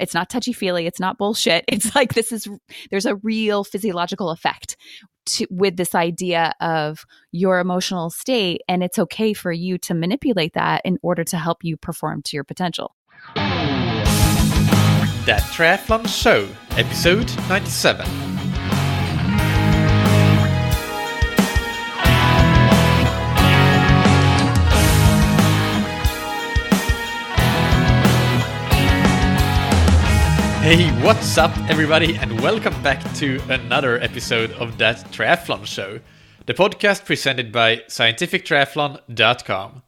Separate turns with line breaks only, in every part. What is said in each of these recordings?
It's not touchy-feely. It's not bullshit. It's like there's a real physiological effect with this idea of your emotional state, and it's okay for you to manipulate that in order to help you perform to your potential.
That Triathlon Show, episode 97. Hey, what's up everybody, and welcome back to another episode of That Triathlon Show, the podcast presented by scientifictriathlon.com.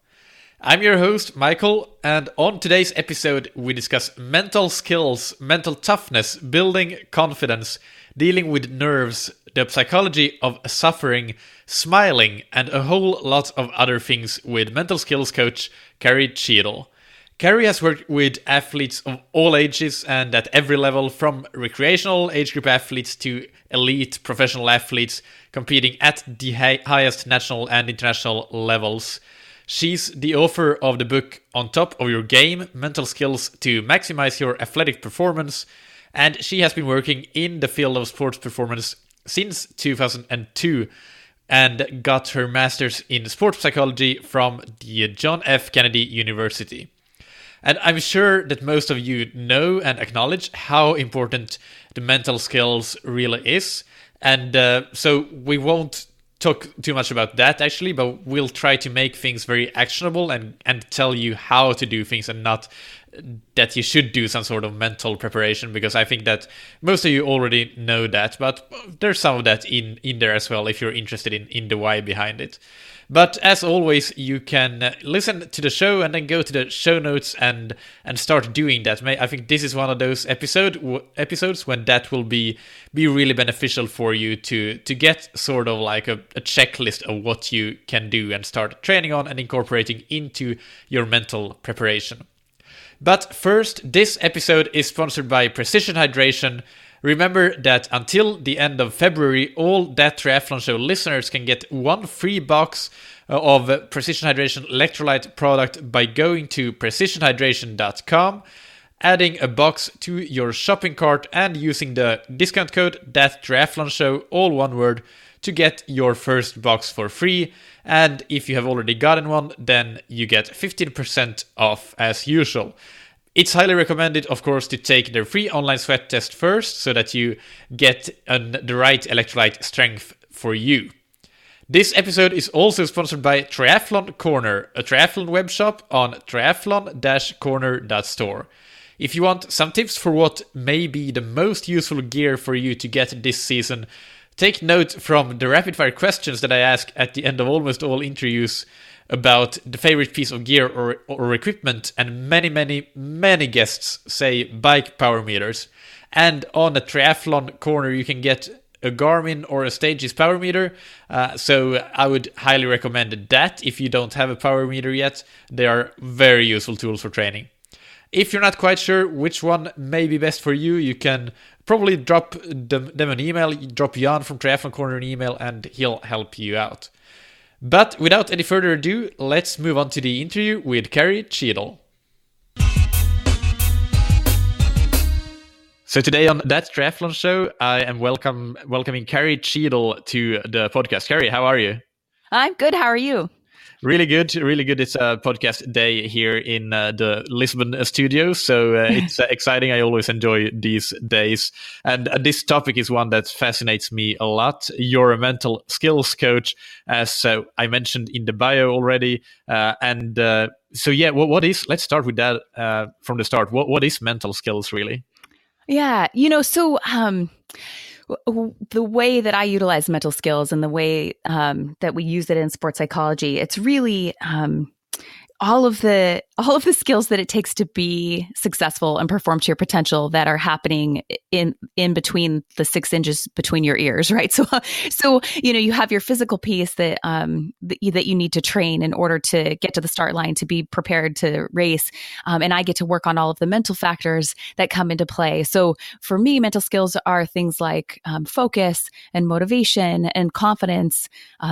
I'm your host, Michael, and on today's episode we discuss mental skills, mental toughness, building confidence, dealing with nerves, the psychology of suffering, smiling, and a whole lot of other things with mental skills coach Carrie Cheadle. Carrie has worked with athletes of all ages and at every level, from recreational age group athletes to elite professional athletes competing at the highest national and international levels. She's the author of the book On Top of Your Game, Mental Skills to Maximize Your Athletic Performance, and she has been working in the field of sports performance since 2002 and got her master's in sports psychology from the John F. Kennedy University. And I'm sure that most of you know and acknowledge how important the mental skills really is. And so we won't talk too much about that actually, but we'll try to make things very actionable and tell you how to do things, and not that you should do some sort of mental preparation, because I think that most of you already know that, but there's some of that in there as well if you're interested in the why behind it. But as always, you can listen to the show and then go to the show notes and start doing that. I think this is one of those episodes when that will be really beneficial for you to get sort of like a checklist of what you can do and start training on and incorporating into your mental preparation. But first, this episode is sponsored by Precision Hydration. Remember that until the end of February, all That Triathlon Show listeners can get one free box of Precision Hydration electrolyte product by going to precisionhydration.com, adding a box to your shopping cart, and using the discount code That Triathlon Show, all one word, to get your first box for free. And if you have already gotten one, then you get 15% off as usual. It's highly recommended, of course, to take their free online sweat test first, so that you get the right electrolyte strength for you. This episode is also sponsored by Triathlon Corner, a triathlon web shop on triathlon-corner.store. If you want some tips for what may be the most useful gear for you to get this season, take note from the rapid-fire questions that I ask at the end of almost all interviews about the favorite piece of gear or equipment, and many guests say bike power meters. And on the Triathlon Corner you can get a Garmin or a Stages power meter, so I would highly recommend that if you don't have a power meter yet. They are very useful tools for training. If you're not quite sure which one may be best for you, you can probably drop them an email. Drop Jan from Triathlon Corner an email and he'll help you out. But without any further ado, let's move on to the interview with Carrie Cheadle. So today on That Triathlon Show, I am welcoming Carrie Cheadle to the podcast. Carrie, how are you?
I'm good. How are you?
Really good, really good. It's a podcast day here in the Lisbon studio, so it's exciting. I always enjoy these days. And this topic is one that fascinates me a lot. You're a mental skills coach, as I mentioned in the bio already. So yeah, let's start with that from the start. What is mental skills really?
Yeah, the way that I utilize mental skills and the way that we use it in sports psychology, it's really all of the skills that it takes to be successful and perform to your potential that are happening in between the 6 inches between your ears, right? So you have your physical piece that you need to train in order to get to the start line to be prepared to race, and I get to work on all of the mental factors that come into play. So for me, mental skills are things like focus and motivation and confidence,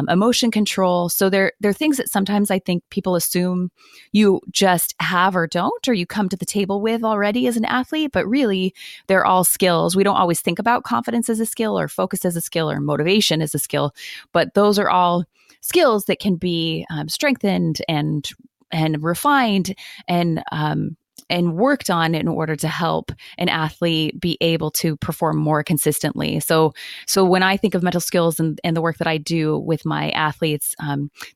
emotion control. So they're things that sometimes I think people assume you just have or don't, or you come to the table with already as an athlete, but really they're all skills. We don't always think about confidence as a skill or focus as a skill or motivation as a skill, but those are all skills that can be strengthened and refined and worked on in order to help an athlete be able to perform more consistently. So when I think of mental skills and the work that I do with my athletes,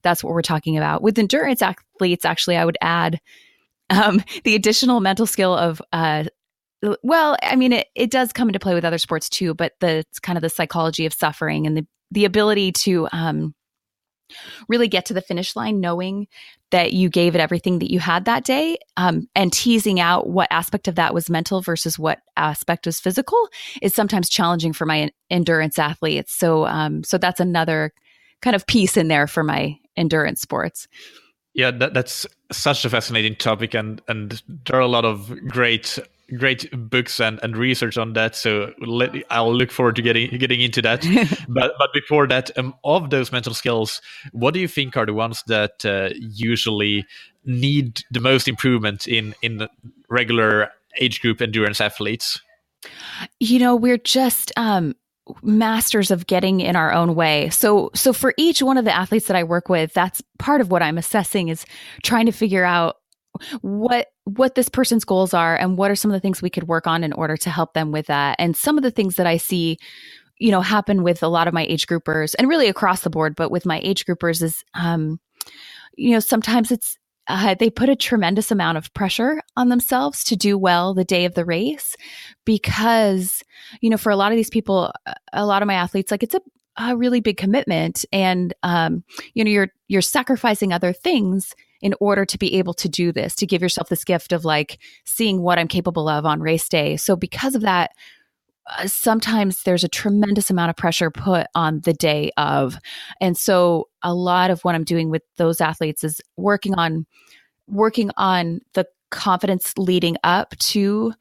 that's what we're talking about. With endurance athletes, actually, I would add the additional mental skill of, well, I mean, it does come into play with other sports too, but it's kind of the psychology of suffering and the ability to really get to the finish line knowing that you gave it everything that you had that day, and teasing out what aspect of that was mental versus what aspect was physical is sometimes challenging for my endurance athletes. So that's another kind of piece in there for my endurance sports.
Yeah, that's such a fascinating topic, and there are a lot of great books and research on that. So I'll look forward to getting into that. but before that, of those mental skills, what do you think are the ones that usually need the most improvement in regular age group endurance athletes?
We're just masters of getting in our own way. So for each one of the athletes that I work with, that's part of what I'm assessing, is trying to figure out what this person's goals are and what are some of the things we could work on in order to help them with that. And some of the things that I see, happen with a lot of my age groupers and really across the board, but with my age groupers is, sometimes it's, they put a tremendous amount of pressure on themselves to do well the day of the race because, for a lot of these people, a lot of my athletes, like it's a really big commitment, and you're sacrificing other things in order to be able to do this, to give yourself this gift of like seeing what I'm capable of on race day. So because of that, sometimes there's a tremendous amount of pressure put on the day of. And so a lot of what I'm doing with those athletes is working on the confidence leading up to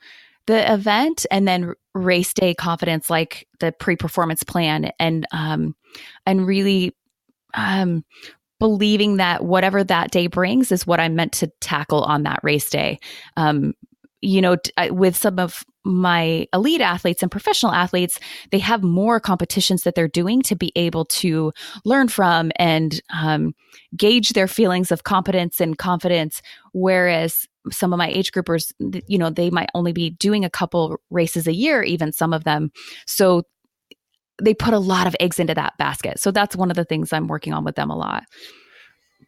the event, and then race day confidence, like the pre-performance plan, and really believing that whatever that day brings is what I'm meant to tackle on that race day. With some of my elite athletes and professional athletes, they have more competitions that they're doing to be able to learn from and gauge their feelings of competence and confidence. Whereas some of my age groupers, they might only be doing a couple races a year, even some of them. So they put a lot of eggs into that basket. So that's one of the things I'm working on with them a lot.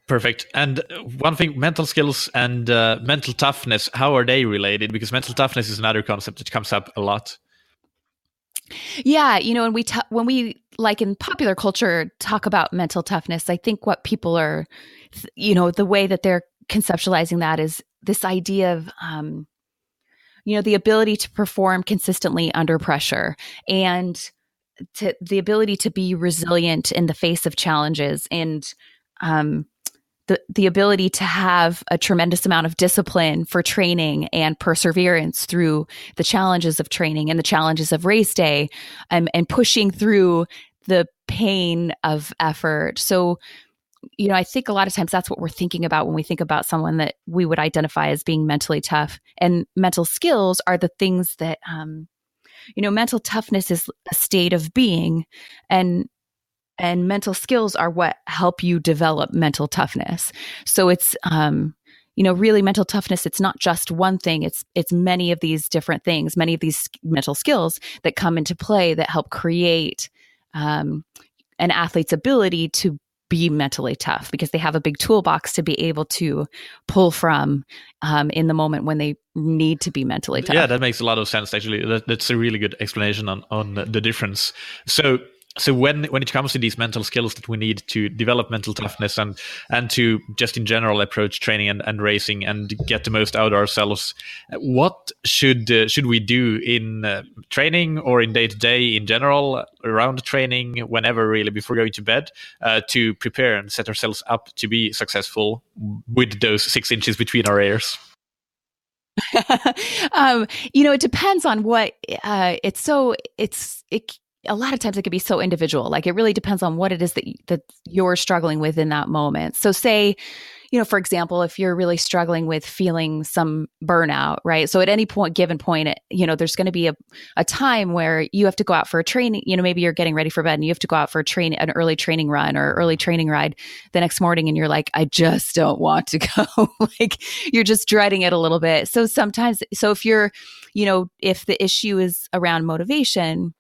Perfect. And one thing, mental skills and mental toughness, how are they related? Because mental toughness is another concept that comes up a lot.
Yeah, and when we like in popular culture talk about mental toughness, I think what people are, the way that they're conceptualizing that is this idea of, the ability to perform consistently under pressure, and the ability to be resilient in the face of challenges, and the ability to have a tremendous amount of discipline for training and perseverance through the challenges of training and the challenges of race day, and pushing through the pain of effort. So, I think a lot of times that's what we're thinking about when we think about someone that we would identify as being mentally tough. And mental skills are the things that, mental toughness is a state of being, and mental skills are what help you develop mental toughness. So it's, really mental toughness, it's not just one thing. It's many of these different things, many of these mental skills that come into play that help create an athlete's ability to be mentally tough, because they have a big toolbox to be able to pull from in the moment when they need to be mentally tough.
Yeah, that makes a lot of sense, actually. That's a really good explanation on the difference. So when it comes to these mental skills that we need to develop mental toughness and to just in general approach training and racing and get the most out of ourselves, what should we do in training or in day-to-day in general, around training, whenever really, before going to bed, to prepare and set ourselves up to be successful with those 6 inches between our ears?
It depends on what a lot of times it could be so individual. Like it really depends on what it is that you're struggling with in that moment. So say, for example, if you're really struggling with feeling some burnout, right? So at any given point, there's going to be a time where you have to go out for a training, maybe you're getting ready for bed and you have to go out for an early training run or early training ride the next morning. And you're like, I just don't want to go. Like you're just dreading it a little bit. So sometimes, if you're, if the issue is around motivation,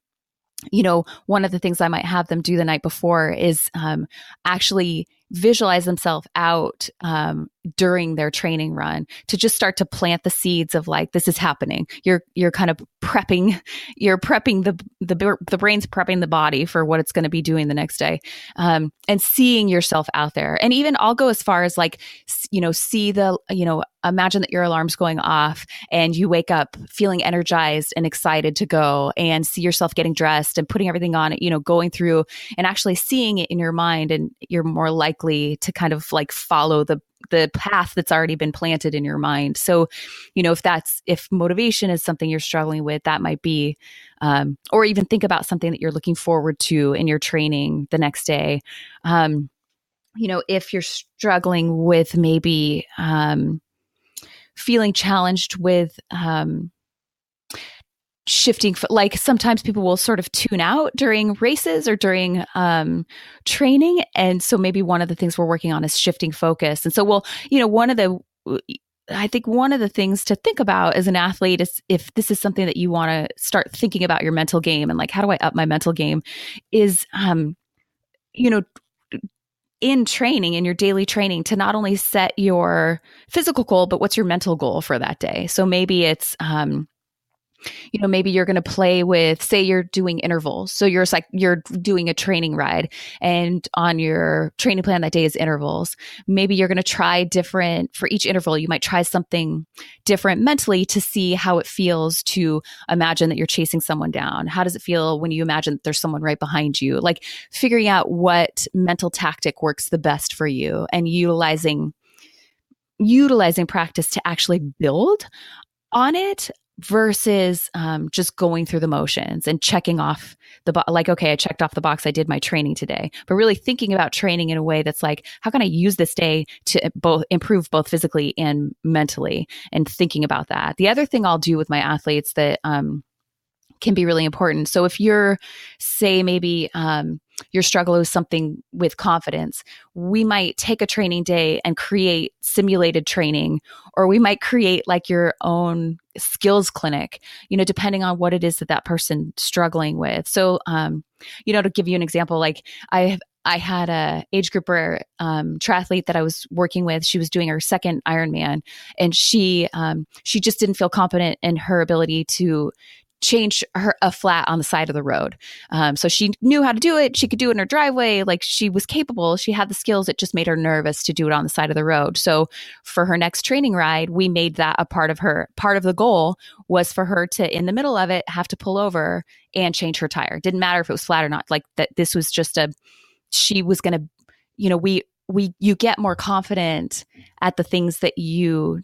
one of the things I might have them do the night before is actually visualize themselves out during their training run to just start to plant the seeds of like, this is happening. You're kind of prepping, the brain's prepping the body for what it's going to be doing the next day, and seeing yourself out there. And even I'll go as far as like, see the, imagine that your alarm's going off and you wake up feeling energized and excited to go, and see yourself getting dressed and putting everything on, going through and actually seeing it in your mind. And you're more likely to kind of like follow the path that's already been planted in your mind. So, if motivation is something you're struggling with, that might be, or even think about something that you're looking forward to in your training the next day. If you're struggling with maybe feeling challenged with shifting, like sometimes people will sort of tune out during races or during training. And so maybe one of the things we're working on is shifting focus. And so I think one of the things to think about as an athlete is if this is something that you want to start thinking about your mental game and like, how do I up my mental game is, in training, in your daily training, to not only set your physical goal, but what's your mental goal for that day. So maybe it's, maybe you're going to play with, say you're doing intervals. So you're doing a training ride, and on your training plan that day is intervals. Maybe you're going to try different for each interval. You might try something different mentally to see how it feels to imagine that you're chasing someone down. How does it feel when you imagine that there's someone right behind you? Like figuring out what mental tactic works the best for you and utilizing practice to actually build on it versus just going through the motions and checking off like, okay, I checked off the box. I did my training today, but really thinking about training in a way that's like, how can I use this day to improve both physically and mentally, and thinking about that. The other thing I'll do with my athletes that can be really important. So if you're, say, maybe your struggle is something with confidence, we might take a training day and create simulated training, or we might create like your own skills clinic, depending on what it is that person's struggling with. So, to give you an example, like I had a age grouper triathlete that I was working with. She was doing her second Ironman, and she just didn't feel confident in her ability to change a flat on the side of the road. So she knew how to do it. She could do it in her driveway. Like she was capable. She had the skills. It just made her nervous to do it on the side of the road. So for her next training ride, we made that a part of the goal was for her to, in the middle of it, have to pull over and change her tire. Didn't matter if it was flat or not. Like that, this was just she was going to, you get more confident at the things that you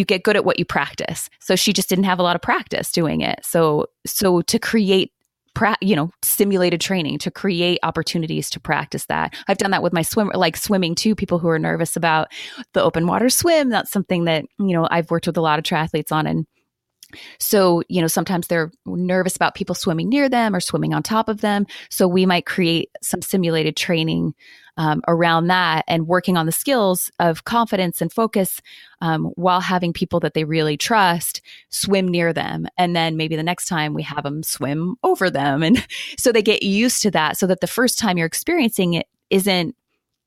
get good at what you practice. So she just didn't have a lot of practice doing it. So to create, simulated training, to create opportunities to practice that. I've done that with my swimming too. People who are nervous about the open water swim. That's something that, I've worked with a lot of triathletes on. And so, sometimes they're nervous about people swimming near them or swimming on top of them. So we might create some simulated training around that and working on the skills of confidence and focus while having people that they really trust swim near them. And then maybe the next time we have them swim over them. And so they get used to that, so that the first time you're experiencing it isn't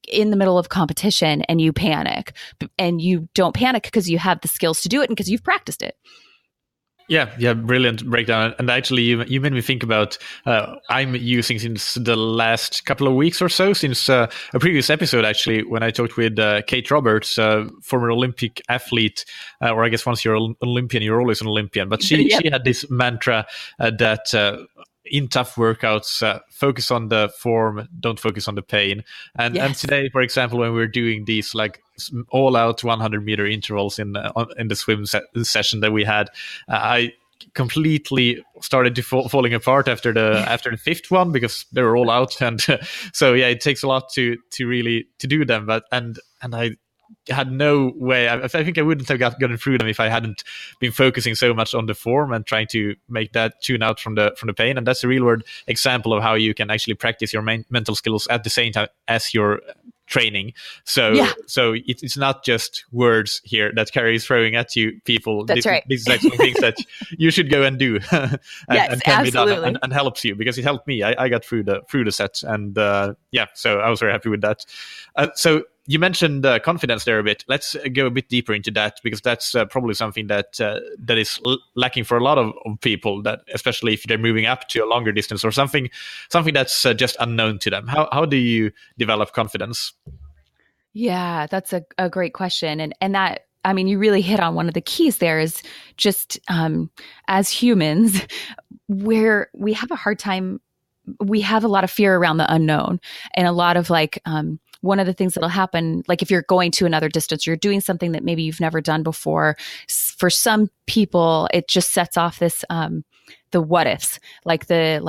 in the middle of competition and you panic. And you don't panic because you have the skills to do it and because you've practiced it.
Yeah, brilliant breakdown. And actually, you made me think about I'm using since the last couple of weeks or so, since a previous episode, actually, when I talked with Kate Roberts, former Olympic athlete, or I guess once you're an Olympian, you're always an Olympian. But she had this mantra that in tough workouts, focus on the form, don't focus on the pain. And today, for example, when we're doing these like all out 100-meter intervals in the swim session that we had, I completely started to falling apart after the fifth one, because they were all out. And so yeah, it takes a lot to really to do them. But and I had no way. I think I wouldn't have gotten through them if I hadn't been focusing so much on the form and trying to make that tune out from the pain. And that's a real world example of how you can actually practice your mental skills at the same time as your training. So it's not just words here that Carrie is throwing at you, people.
That's right.
This is actually things that you should go and do and,
yes,
and can
absolutely.
be done and helps you, because it helped me. I got through the set, and so I was very happy with that. So you mentioned confidence there a bit. Let's go a bit deeper into that, because that's probably something that is lacking for a lot of people, that especially if they're moving up to a longer distance or something that's just unknown to them. How do you develop confidence?
Yeah, that's a great question. And that, I mean, you really hit on one of the keys there, is just as humans, where we have a hard time, we have a lot of fear around the unknown, and a lot of like, one of the things that'll happen, like if you're going to another distance, you're doing something that maybe you've never done before. For some people, it just sets off this, the what ifs, well,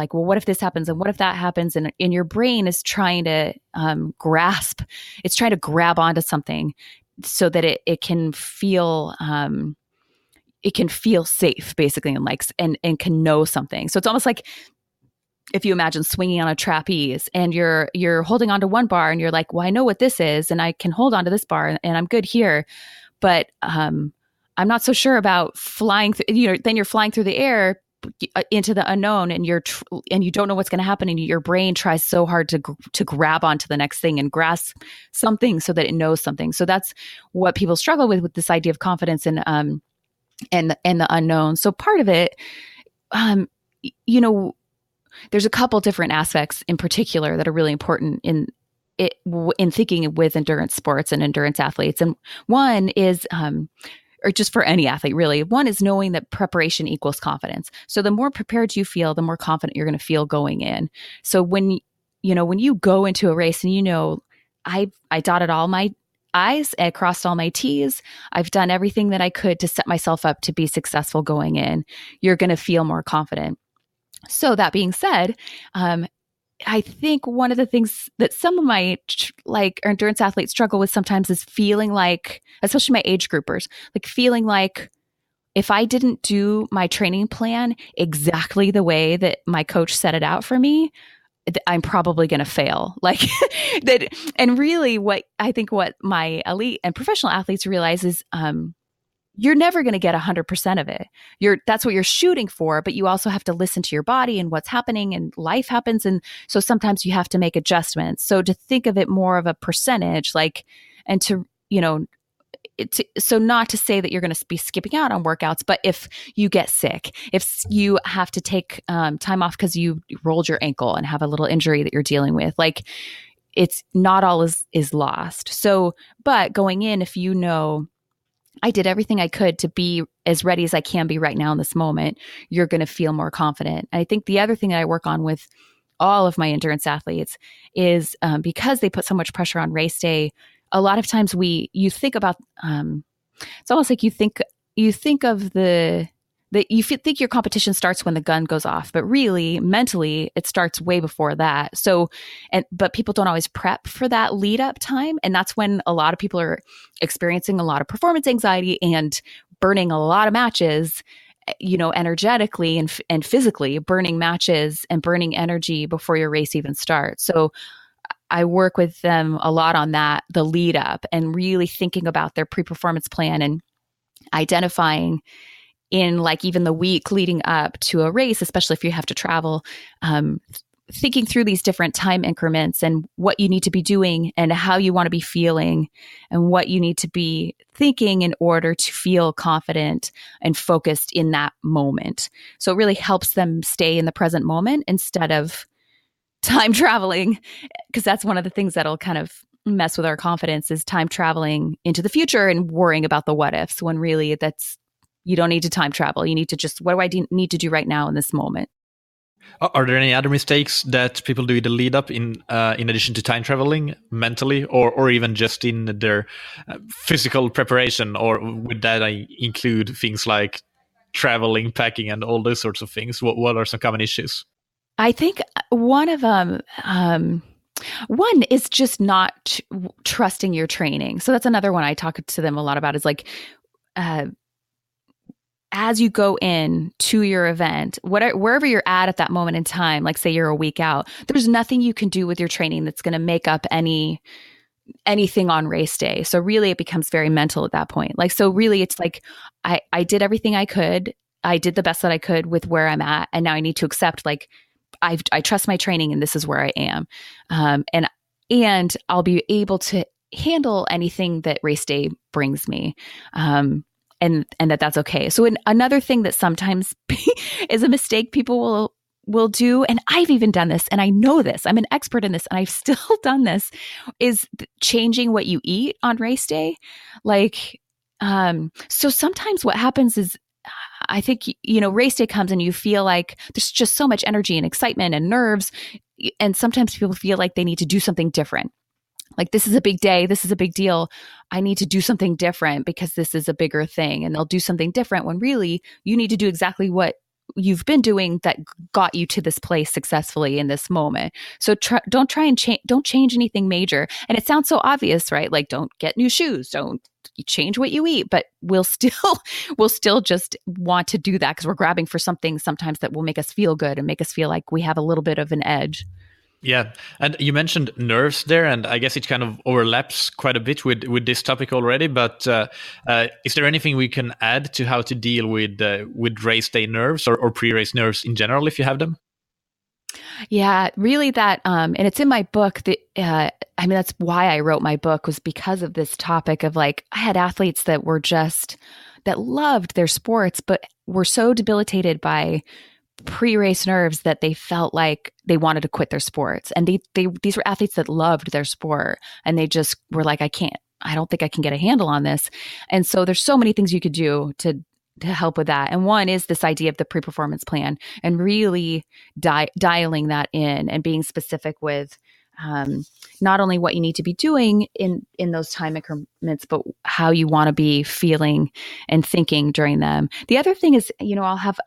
what if this happens and what if that happens? And in your brain is trying to it's trying to grab onto something so that it can feel, safe, basically, and can know something. So it's almost like if you imagine swinging on a trapeze and you're holding onto one bar and you're like, well, I know what this is and I can hold onto this bar and I'm good here, but I'm not so sure about flying. Then you're flying through the air into the unknown, and you don't know what's going to happen, and your brain tries so hard to grab onto the next thing and grasp something so that it knows something. So that's what people struggle with this idea of confidence and the unknown. So part of it, there's a couple different aspects in particular that are really important in thinking with endurance sports and endurance athletes. And one is, or just for any athlete really, one is knowing that preparation equals confidence. So the more prepared you feel, the more confident you're going to feel going in. So when you go into a race and I dotted all my I's, I crossed all my T's, I've done everything that I could to set myself up to be successful going in, you're going to feel more confident. So that being said, I think one of the things that some of my endurance athletes struggle with sometimes is feeling like, especially my age groupers, like feeling like if I didn't do my training plan exactly the way that my coach set it out for me, I'm probably going to fail. Like that. And really what my elite and professional athletes realize is, you're never going to get 100% of it. That's what you're shooting for, but you also have to listen to your body and what's happening, and life happens. And so sometimes you have to make adjustments. So to think of it more of a percentage, so not to say that you're going to be skipping out on workouts, but if you get sick, if you have to take time off because you rolled your ankle and have a little injury that you're dealing with, like it's not all is lost. So, but going in, if I did everything I could to be as ready as I can be right now in this moment, you're going to feel more confident. And I think the other thing that I work on with all of my endurance athletes is because they put so much pressure on race day, a lot of times you think about, it's almost like you think of you think your competition starts when the gun goes off, but really mentally it starts way before that. So, but people don't always prep for that lead up time. And that's when a lot of people are experiencing a lot of performance anxiety and burning a lot of matches, energetically and physically burning matches and burning energy before your race even starts. So I work with them a lot on that, the lead up, and really thinking about their pre-performance plan and identifying in even the week leading up to a race, especially if you have to travel, thinking through these different time increments and what you need to be doing and how you want to be feeling and what you need to be thinking in order to feel confident and focused in that moment. So it really helps them stay in the present moment instead of time traveling, because that's one of the things that'll kind of mess with our confidence, is time traveling into the future and worrying about the what ifs, when really you don't need to time travel. You need to just, what do I need to do right now in this moment?
Are there any other mistakes that people do in the lead up in addition to time traveling mentally, or even just in their physical preparation? Or would that include things like traveling, packing, and all those sorts of things? What are some common issues?
I think one of them, one is just not trusting your training. So that's another one I talk to them a lot about, is like, as you go in to your event, wherever you're at that moment in time, like say you're a week out, there's nothing you can do with your training that's going to make up anything on race day. So really it becomes very mental at that point. Like, so really it's like, I did everything I could. I did the best that I could with where I'm at. And now I need to accept, like, I trust my training and this is where I am. And I'll be able to handle anything that race day brings me. And that's okay. So another thing that sometimes is a mistake people will do, and I've even done this, and I know this, I'm an expert in this, and I've still done this, is changing what you eat on race day. Like, so sometimes what happens is, I think, race day comes and you feel like there's just so much energy and excitement and nerves. And sometimes people feel like they need to do something different. Like, this is a big day. This is a big deal. I need to do something different because this is a bigger thing. And they'll do something different when really you need to do exactly what you've been doing that got you to this place successfully in this moment. So don't try and don't change anything major. And it sounds so obvious, right? Like, don't get new shoes, don't change what you eat, but we'll still just want to do that because we're grabbing for something sometimes that will make us feel good and make us feel like we have a little bit of an edge.
Yeah, and you mentioned nerves there, and I guess it kind of overlaps quite a bit with this topic already. But is there anything we can add to how to deal with race day nerves or pre-race nerves in general, if you have them?
Yeah, really that, and it's in my book. That's why I wrote my book, was because of this topic of, like, I had athletes that loved their sports, but were so debilitated by pre-race nerves that they felt like they wanted to quit their sports. And these were athletes that loved their sport, and they just were like, I don't think I can get a handle on this. And so there's so many things you could do to help with that. And one is this idea of the pre-performance plan, and really dialing that in and being specific with not only what you need to be doing in those time increments, but how you want to be feeling and thinking during them. The other thing is, I'll have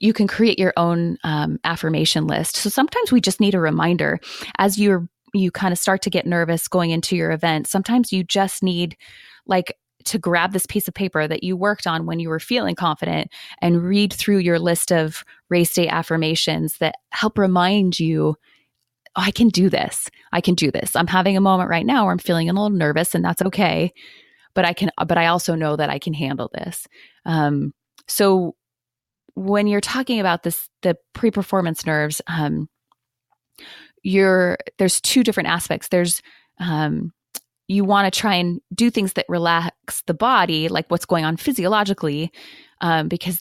you can create your own affirmation list. So sometimes we just need a reminder as you kind of start to get nervous going into your event. Sometimes you just need, like, to grab this piece of paper that you worked on when you were feeling confident and read through your list of race day affirmations that help remind you, oh, I can do this. I can do this. I'm having a moment right now where I'm feeling a little nervous, and that's okay. But I also know that I can handle this. So when you're talking about the pre-performance nerves, there's two different aspects. There's, you want to try and do things that relax the body, like what's going on physiologically, because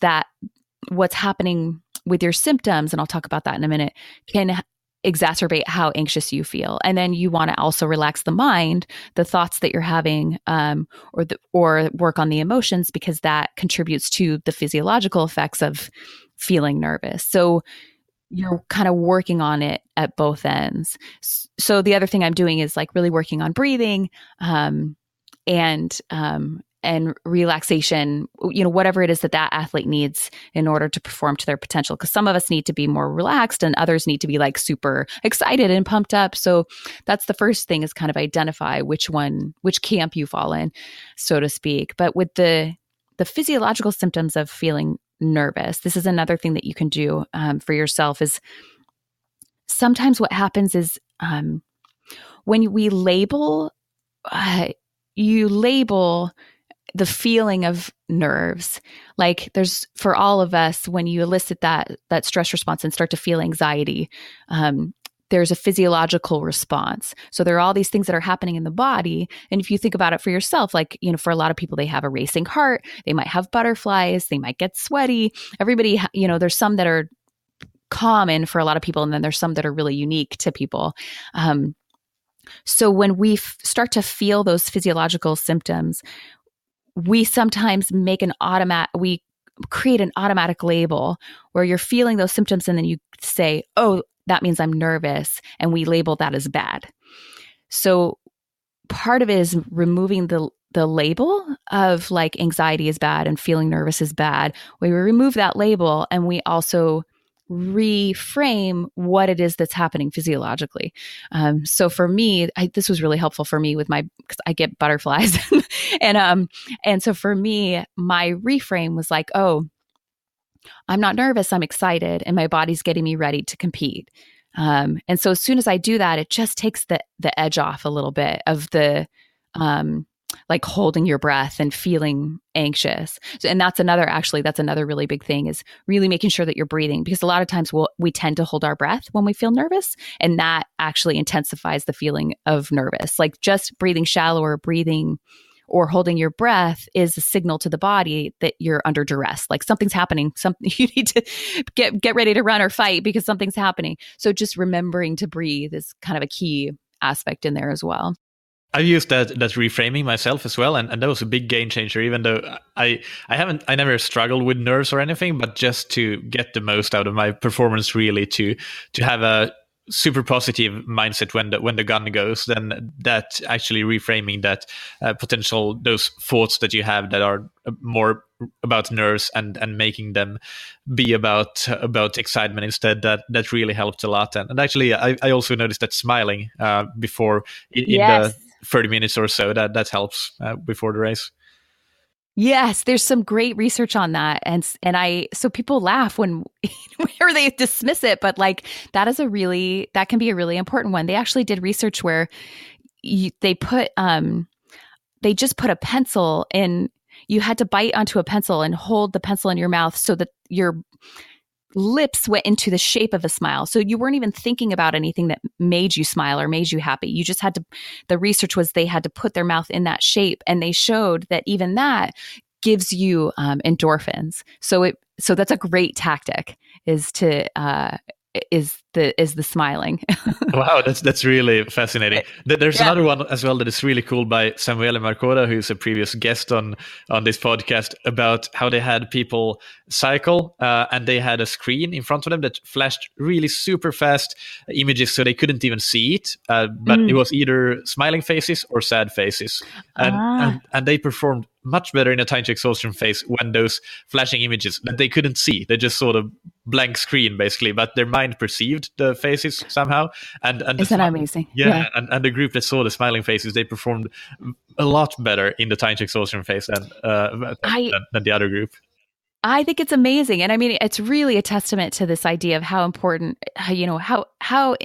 what's happening with your symptoms, and I'll talk about that in a minute, can exacerbate how anxious you feel. And then you want to also relax the mind, the thoughts that you're having, or work on the emotions, because that contributes to the physiological effects of feeling nervous. So you're kind of working on it at both ends. So the other thing I'm doing is, like, really working on breathing, and relaxation, whatever it is that athlete needs in order to perform to their potential. Because some of us need to be more relaxed and others need to be, like, super excited and pumped up. So that's the first thing, is kind of identify which camp you fall in, so to speak. But with the physiological symptoms of feeling nervous, this is another thing that you can do for yourself. Is sometimes what happens is, when we label, you label the feeling of nerves. Like, there's, for all of us, when you elicit that stress response and start to feel anxiety, there's a physiological response. So there are all these things that are happening in the body. And if you think about it for yourself, like, for a lot of people, they have a racing heart, they might have butterflies, they might get sweaty. Everybody, there's some that are common for a lot of people, and then there's some that are really unique to people. So when we start to feel those physiological symptoms, we sometimes we create an automatic label where you're feeling those symptoms, and then you say, oh, that means I'm nervous, and we label that as bad. So part of it is removing the label of like anxiety is bad and feeling nervous is bad, we remove that label and we also reframe what it is that's happening physiologically. So for me, this was really helpful for me with because I get butterflies, and so for me, my reframe was like, oh, I'm not nervous, I'm excited, and my body's getting me ready to compete. And so as soon as I do that, it just takes the edge off a little bit of the like holding your breath and feeling anxious. So, and that's another really big thing, is really making sure that you're breathing, because a lot of times we tend to hold our breath when we feel nervous, and that actually intensifies the feeling of nervous. Like just breathing shallower, breathing or holding your breath is a signal to the body that you're under duress. Like something's happening. You need to get ready to run or fight because something's happening. So just remembering to breathe is kind of a key aspect in there as well.
I used that reframing myself as well, and that was a big game changer. Even though I never struggled with nerves or anything, but just to get the most out of my performance, really to have a super positive mindset when the gun goes, then that actually reframing that potential, those thoughts that you have that are more about nerves and making them be about excitement instead, that really helped a lot. And actually I also noticed that smiling before in
Yes.
the 30 minutes or so, that helps before the race.
Yes, there's some great research on that, so people laugh when or they dismiss it, but like that can be a really important one. They actually did research where they just put a pencil in. You had to bite onto a pencil and hold the pencil in your mouth so that your lips went into the shape of a smile. So you weren't even thinking about anything that made you smile or made you happy. You just had to, the research was they had to put their mouth in that shape, and they showed that even that gives you endorphins. So that's a great tactic, is the smiling.
Wow, that's really fascinating. There's another one as well that is really cool by Samuele Marcora, who's a previous guest on this podcast, about how they had people cycle and they had a screen in front of them that flashed really super fast images, so they couldn't even see it, but it was either smiling faces or sad faces, and they performed much better in a time to exhaustion phase when those flashing images that they couldn't see, they just saw the blank screen basically, but their mind perceived the faces somehow. And
isn't that amazing?
Yeah. And the group that saw the smiling faces, they performed a lot better in the time to exhaustion phase than the other group.
I think it's amazing. And I mean, it's really a testament to this idea of how important, how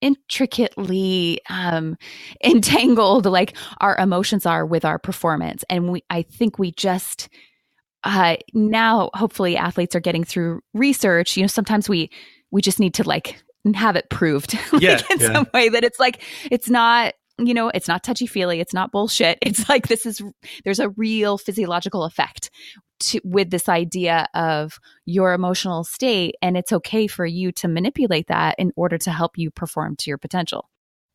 intricately entangled like our emotions are with our performance. And I think we just now hopefully athletes are getting through research. Sometimes we just need to like have it proved some way that it's like, it's not, it's not touchy feely, it's not bullshit. It's like, there's a real physiological effect with this idea of your emotional state, and it's okay for you to manipulate that in order to help you perform to your potential.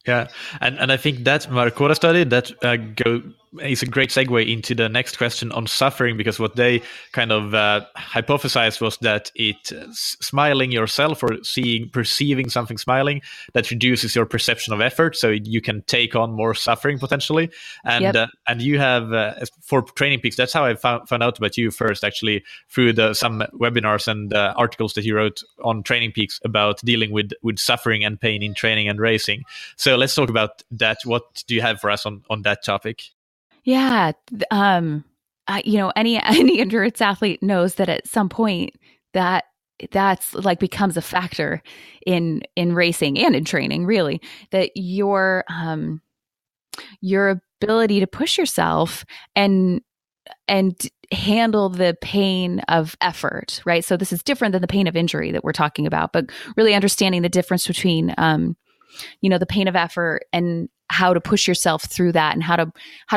Yeah, and I think that Marcora study that is a great segue into the next question on suffering, because what they kind of hypothesized was that smiling yourself or perceiving something smiling, that reduces your perception of effort, so you can take on more suffering potentially. And and you have for Training Peaks, that's how I found out about you first, actually, through some webinars and articles that you wrote on Training Peaks about dealing with suffering and pain in training and racing. So let's talk about that. What do you have for us on that topic?
Yeah. Any endurance athlete knows that at some point that's like becomes a factor in racing and in training, really, that your ability to push yourself and handle the pain of effort, right? So this is different than the pain of injury that we're talking about, but really understanding the difference between the pain of effort and how to push yourself through that, and how to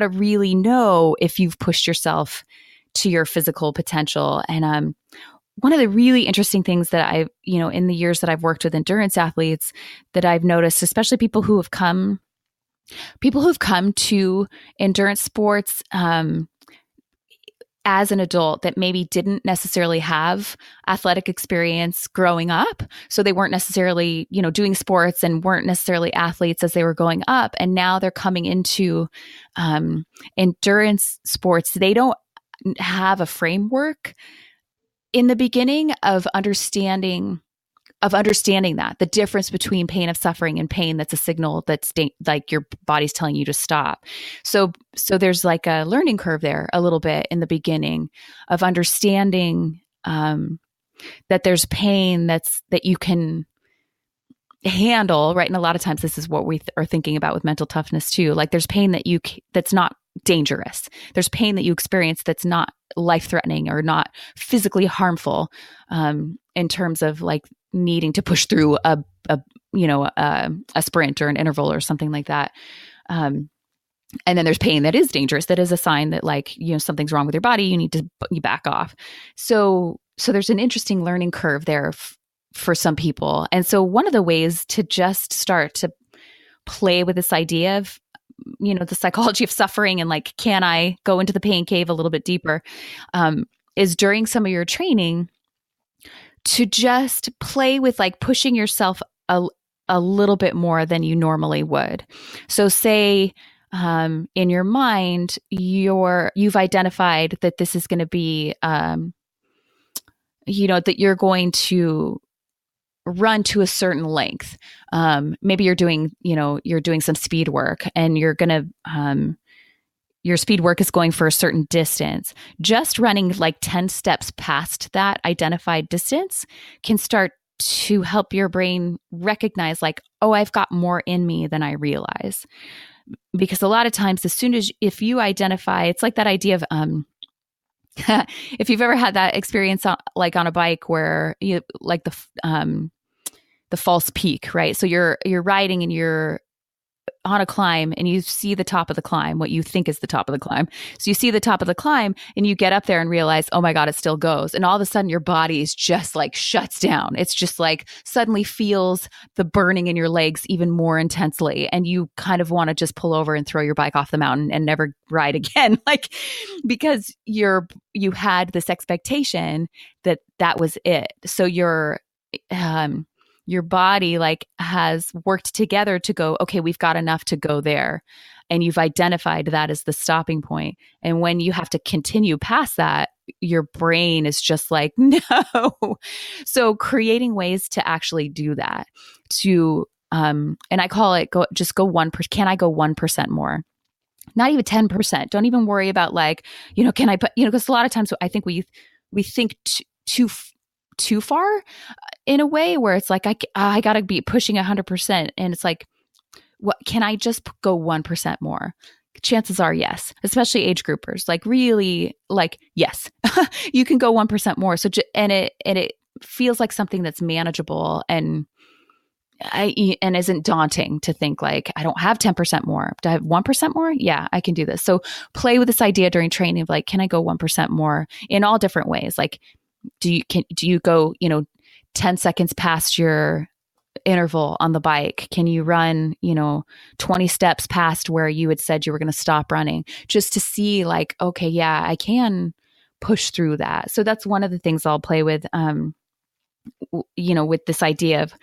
really know if you've pushed yourself to your physical potential. And one of the really interesting things that I've, in the years that I've worked with endurance athletes, that I've noticed, especially people who've come to endurance sports as an adult that maybe didn't necessarily have athletic experience growing up. So they weren't necessarily, doing sports and weren't necessarily athletes as they were growing up. And now they're coming into endurance sports. They don't have a framework in the beginning of understanding that the difference between pain of suffering and pain that's a signal that's like your body's telling you to stop. So there's like a learning curve there a little bit in the beginning of understanding that there's pain that you can handle, right? And a lot of times this is what we are thinking about with mental toughness too. Like there's pain that's not dangerous. There's pain that you experience that's not life-threatening or not physically harmful in terms of like needing to push through a sprint or an interval or something like that. And then there's pain that is dangerous, that is a sign that like, something's wrong with your body, you need to back off. So there's an interesting learning curve there for some people. And so one of the ways to just start to play with this idea of, the psychology of suffering and like, can I go into the pain cave a little bit deeper, is during some of your training to just play with like pushing yourself a little bit more than you normally would. So say in your mind, you've identified that this is going to be, that you're going to run to a certain length. Maybe you're doing some speed work and you're going to, your speed work is going for a certain distance. Just running like 10 steps past that identified distance can start to help your brain recognize like, oh, I've got more in me than I realize. Because a lot of times, if you identify, it's like that idea of, if you've ever had that experience on a bike where you like the false peak, right? So you're riding and you're on a climb and you see the top of the climb, what you think is the top of the climb. So you see the top of the climb and you get up there and realize, oh my God, it still goes. And all of a sudden your body is just like shuts down. It's just like suddenly feels the burning in your legs even more intensely. And you kind of want to just pull over and throw your bike off the mountain and never ride again. Like, because you had this expectation that was it. So your body like has worked together to go, okay, we've got enough to go there. And you've identified that as the stopping point. And when you have to continue past that, your brain is just like, no. So creating ways to actually do that and I call it go 1%. Can I go 1% more? Not even 10%. Don't even worry about like, can I put, because a lot of times I think we think too far in a way where it's like, I got to be pushing 100%. And it's like, what, can I just go 1% more? Chances are yes, especially age groupers, like really like, yes, you can go 1% more. So, and it feels like something that's manageable and isn't daunting to think like, I don't have 10% more. Do I have 1% more? Yeah, I can do this. So play with this idea during training of like, can I go 1% more in all different ways? Like, do you go, 10 seconds past your interval on the bike? Can you run, 20 steps past where you had said you were going to stop running, just to see like, okay, yeah, I can push through that. So that's one of the things I'll play with, with this idea of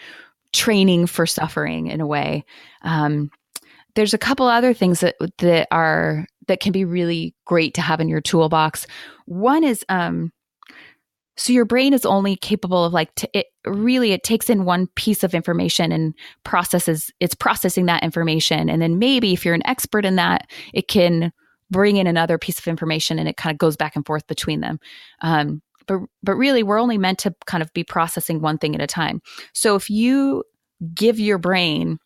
training for suffering in a way. There's a couple other things that can be really great to have in your toolbox. One is, so your brain is only capable of like, it takes in one piece of information and it's processing that information. And then maybe if you're an expert in that, it can bring in another piece of information and it kind of goes back and forth between them. But really we're only meant to kind of be processing one thing at a time. So if you give your brain,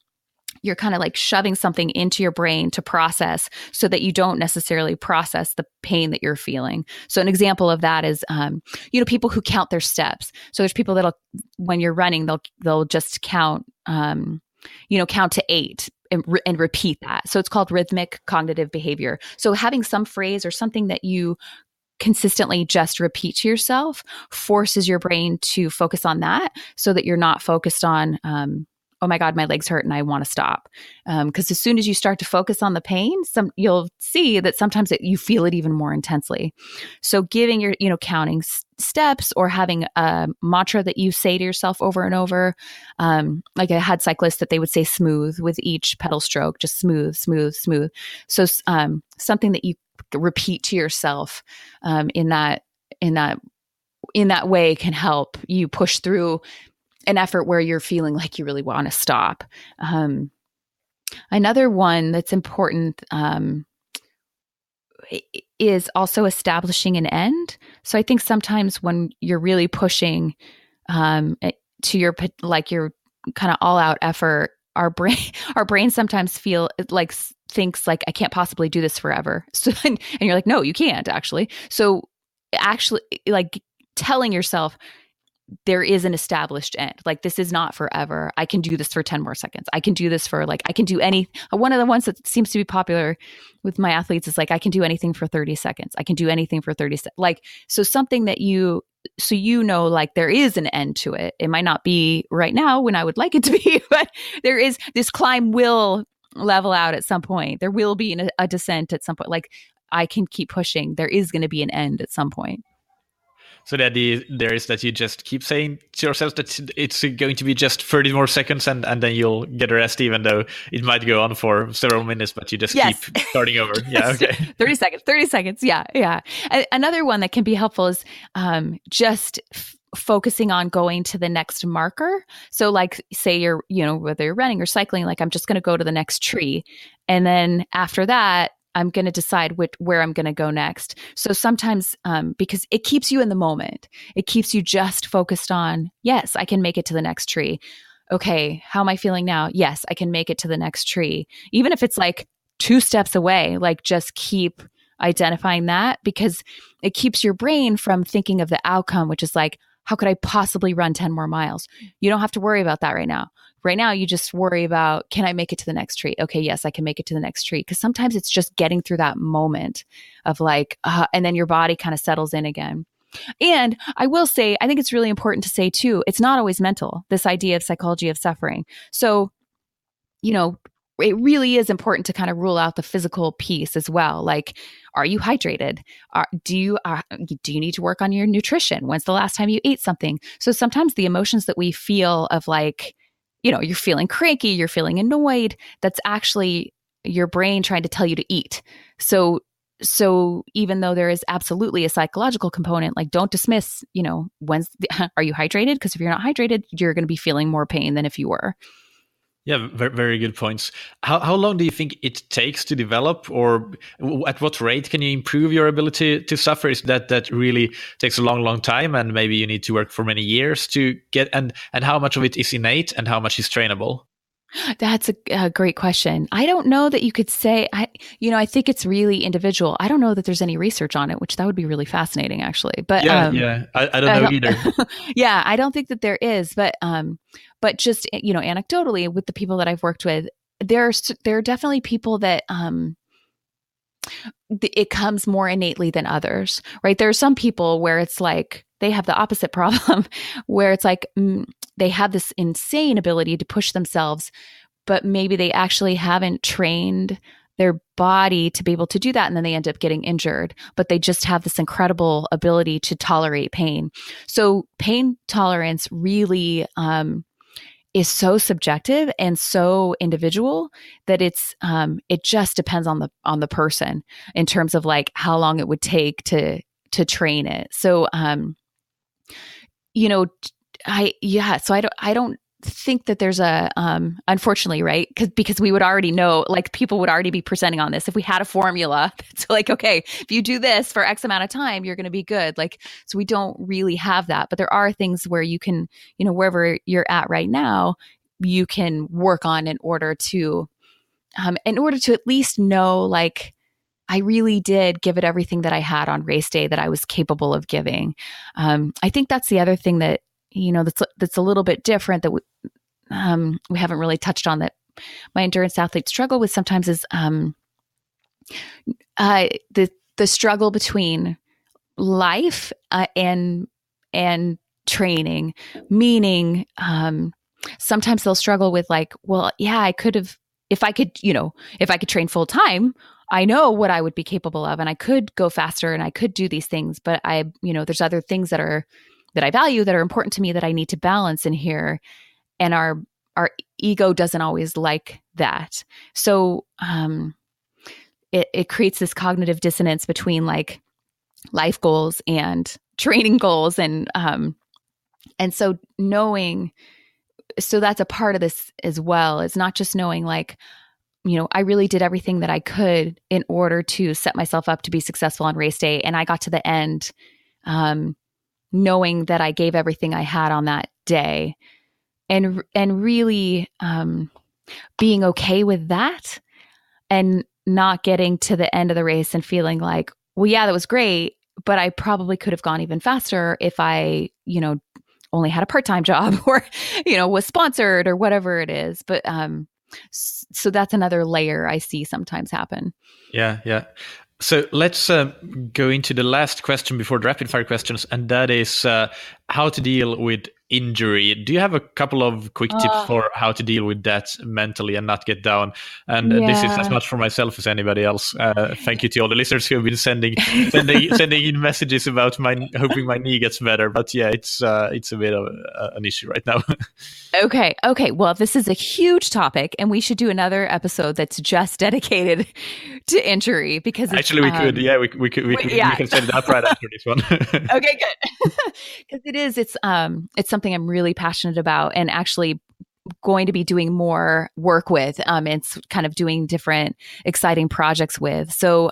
you're kind of like shoving something into your brain to process so that you don't necessarily process the pain that you're feeling. So an example of that is, people who count their steps. So there's people when you're running, they'll just count, count to 8 and repeat that. So it's called rhythmic cognitive behavior. So having some phrase or something that you consistently just repeat to yourself forces your brain to focus on that so that you're not focused on, oh my God, my legs hurt and I want to stop. Because as soon as you start to focus on the pain, you'll see that sometimes you feel it even more intensely. So giving your, counting steps or having a mantra that you say to yourself over and over. Like I had cyclists that they would say smooth with each pedal stroke, just smooth, smooth, smooth. So something that you repeat to yourself in that way can help you push through an effort where you're feeling like you really want to stop. Another one that's important is also establishing an end. So I think sometimes when you're really pushing to your kind of all out effort, our brain sometimes thinks like, I can't possibly do this forever. So, and you're like, no, you can't actually. So actually like telling yourself, there is an established end. Like, this is not forever. I can do this for 10 more seconds. I can do this for I can do one of the ones that seems to be popular with my athletes is like, I can do anything for 30 seconds. I can do anything for 30 seconds. So something that like there is an end to it. It might not be right now when I would like it to be, but this climb will level out at some point. There will be a descent at some point. Like, I can keep pushing. There is going to be an end at some point.
So the idea there is that you just keep saying to yourself that it's going to be just 30 more seconds and then you'll get a rest, even though it might go on for several minutes, but you just keep starting over. Yeah, okay. 30
seconds. Yeah. Another one that can be helpful is just focusing on going to the next marker. So like, say you're, whether you're running or cycling, like I'm just going to go to the next tree. And then after that, I'm going to decide where I'm going to go next. So sometimes, because it keeps you in the moment, it keeps you just focused on, yes, I can make it to the next tree. Okay, how am I feeling now? Yes, I can make it to the next tree. Even if it's like 2 steps away, like just keep identifying that, because it keeps your brain from thinking of the outcome, which is like, how could I possibly run 10 more miles? You don't have to worry about that right now. Right now, you just worry about, can I make it to the next tree? Okay, yes, I can make it to the next tree. Because sometimes it's just getting through that moment of like, and then your body kind of settles in again. And I will say, I think it's really important to say too, it's not always mental, this idea of psychology of suffering. So, it really is important to kind of rule out the physical piece as well. Like, are you hydrated? Do you need to work on your nutrition? When's the last time you ate something? So sometimes the emotions that we feel of like, you're feeling cranky, you're feeling annoyed, that's actually your brain trying to tell you to eat. So even though there is absolutely a psychological component, like don't dismiss, are you hydrated? Because if you're not hydrated, you're going to be feeling more pain than if you were.
Yeah, very, very good points. How long do you think it takes to develop, or at what rate can you improve your ability to suffer? Is that really takes a long, long time, and maybe you need to work for many years to get, and how much of it is innate and how much is trainable?
That's a great question. I don't know that you could say, I think it's really individual. I don't know that there's any research on it, which that would be really fascinating actually. But
I don't know either.
Yeah, I don't think that there is, but just, anecdotally with the people that I've worked with, there are definitely people that, it comes more innately than others, right? There are some people where it's like, they have the opposite problem where it's like, they have this insane ability to push themselves, but maybe they actually haven't trained their body to be able to do that. And then they end up getting injured, but they just have this incredible ability to tolerate pain. So pain tolerance really is so subjective and so individual that it just depends on the person in terms of like how long it would take to train it. So, so I don't think that there's a, unfortunately, right? Because we would already know, like people would already be presenting on this. If we had a formula, it's like, okay, if you do this for X amount of time, you're going to be good. Like, so we don't really have that, but there are things where you can, wherever you're at right now, you can work on in order to at least know, like, I really did give it everything that I had on race day that I was capable of giving. I think that's the other thing that, that's a little bit different that we haven't really touched on, that my endurance athletes struggle with sometimes is the struggle between life and training, meaning sometimes they'll struggle with like, well, yeah, I could have, if I could, if I could train full time, I know what I would be capable of, and I could go faster and I could do these things, but there's other things that I value, that are important to me, that I need to balance in here. And our ego doesn't always like that. So, it creates this cognitive dissonance between like life goals and training goals. And so so that's a part of this as well. It's not just knowing like, I really did everything that I could in order to set myself up to be successful on race day. And I got to the end, knowing that I gave everything I had on that day, and really, being okay with that, and not getting to the end of the race and feeling like, well, yeah, that was great, but I probably could have gone even faster if I, only had a part-time job, or, was sponsored, or whatever it is. But, so that's another layer I see sometimes happen.
Yeah. So let's go into the last question before the rapid fire questions, and that is how to deal with injury. Do you have a couple of quick tips for how to deal with that mentally and not get down? And this is as much for myself as anybody else. Thank you to all the listeners who have been sending in messages about hoping my knee gets better. But yeah, it's a bit of an issue right now.
Okay. Well, this is a huge topic, and we should do another episode that's just dedicated to injury, because
actually we could. Yeah, we can set it up right after this one.
Okay, good. Because it's something I'm really passionate about, and actually going to be doing more work with. It's kind of doing different exciting projects with. So,